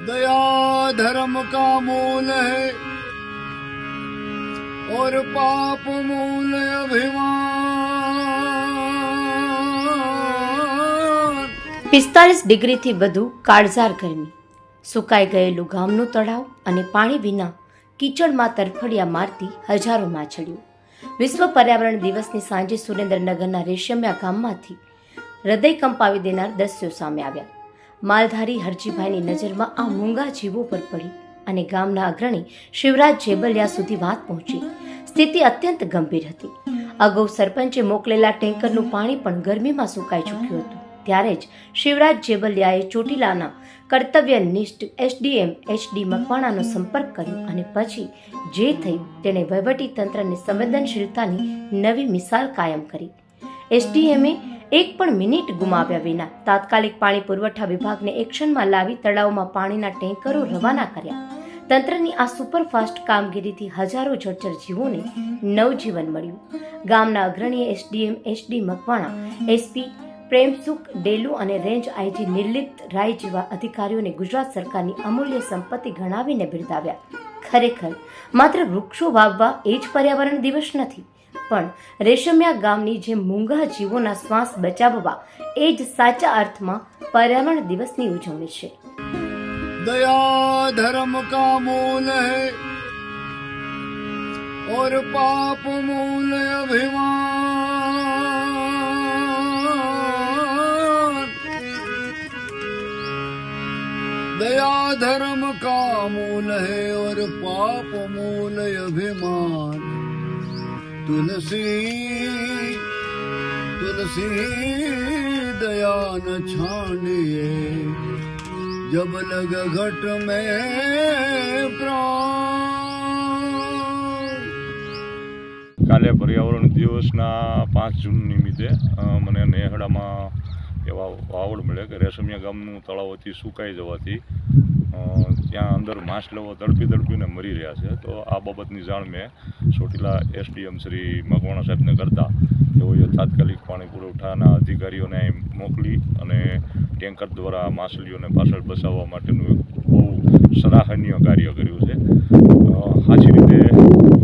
दया धर्म का मूल है और पाप मूल अभिमान। 45 ડિગ્રીથી વધુ કાળઝાર ગરમી, સુકાઈ ગયેલું ગામનું તળાવ અને પાણી વિના કીચડમાં તરફડિયા મારતી હજારો માછલીઓ. વિશ્વ પર્યાવરણ દિવસની સાંજે સુરેન્દ્રનગરના રેશમિયા ગામમાંથી હૃદય કંપાવી દેનાર દ્રશ્યો સામે આવ્યા. માલધારી હરજીભાઈની નજરમાં આ મૂંગા જીવો પર પડી અને ગામના અગ્રણી શિવરાજ જેબલિયા સુધી વાત પહોંચી. સ્થિતિ અત્યંત ગંભીર હતી. અગાઉ સરપંચે મોકલેલા ટેન્કરનું પાણી પણ ગરમીમાં સુકાઈ ચૂક્યું હતું. ત્યારે જ શિવરાજ જેબલિયાએ ચોટીલાના કર્તવ્યનિષ્ઠ એસડીએમ એચડી મકવાણાનો સંપર્ક કર્યો અને પછી જે થયું તેણે વહીવટી તંત્રની સંવેદનશીલતાની નવી મિસાલ કાયમ કરી. એસડીએમએ એક પણ મિનિટ ગુમાવ્યા વિના તાત્કાલિક પાણી પુરવઠા વિભાગને એક્શનમાં લાવી તળાવમાં પાણીના ટેન્કરો રવાના કર્યા. તંત્રની આ સુપરફાસ્ટ કામગીરીથી હજારો જળચર જીવોને નવજીવન મળ્યું. ગામના અગ્રણીએ SDM HD Makwana, SP Premsukh Delu અને રેન્જ આઈજી નિર્લિપ્ત રાય જેવા અધિકારીઓને ગુજરાત સરકારની અમૂલ્ય સંપત્તિ ગણાવીને બિરદાવ્યા. ખરેખર માત્ર વૃક્ષો વાવવા એ જ પર્યાવરણ દિવસ નથી, પણ રેશમિયા ગામની જે મૂંગા જીવોના શ્વાસ બચાવવા એ જ સાચા અર્થમાં પર્યાવરણ દિવસની ઉજવણી છે. दया धर्म का मूल है और पाप मूल अभिमान। दया धर्म का मूल है और पाप मूल अभिमान। तुलसी तुलसी दया न छानिए जब लग घट में प्राण। કાલે પર્યાવરણ દિવસના 5 જૂન નિમિત્તે મને નેહડામાં એવા વાવડ મળે કે રેશમિયા ગામનું તળાવ અતિ સુકાઈ જવાથી ત્યાં અંદર માછલાઓ તડપીને મરી રહ્યા છે. તો આ બાબતની જાણ મેં ચોટીલા એસડીએમ શ્રી મકવાણા સાહેબને કરતા તેઓએ તાત્કાલિક પાણી પુરવઠાના અધિકારીઓને મોકલી અને ટેન્કર દ્વારા માછલીઓને પાછળ બચાવવા માટેનું એક બહુ સરાહનીય કાર્ય કર્યું છે. સાચી રીતે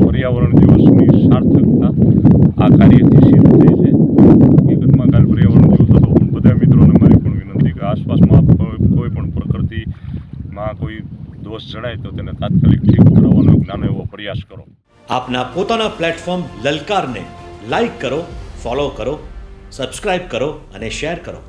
પર્યાવરણ દિવસની સાર્થકતા આ કાર્યથી સિદ્ધ થઈ છે. હકીકતમાં કાલ પર્યાવરણ દિવસ હતો, પણ બધા મિત્રોને મારી પણ વિનંતી કે આસપાસમાં કોઈ પણ પ્રકૃતિમાં કોઈ દોષ જણાય તો તેને તાત્કાલિક ઠીક કરાવવાનો એક નાનો એવો પ્રયાસ કરો. આપના પોતાના પ્લેટફોર્મ લલકારને લાઈક કરો, ફોલો કરો, સબસ્ક્રાઇબ કરો અને શેર કરો.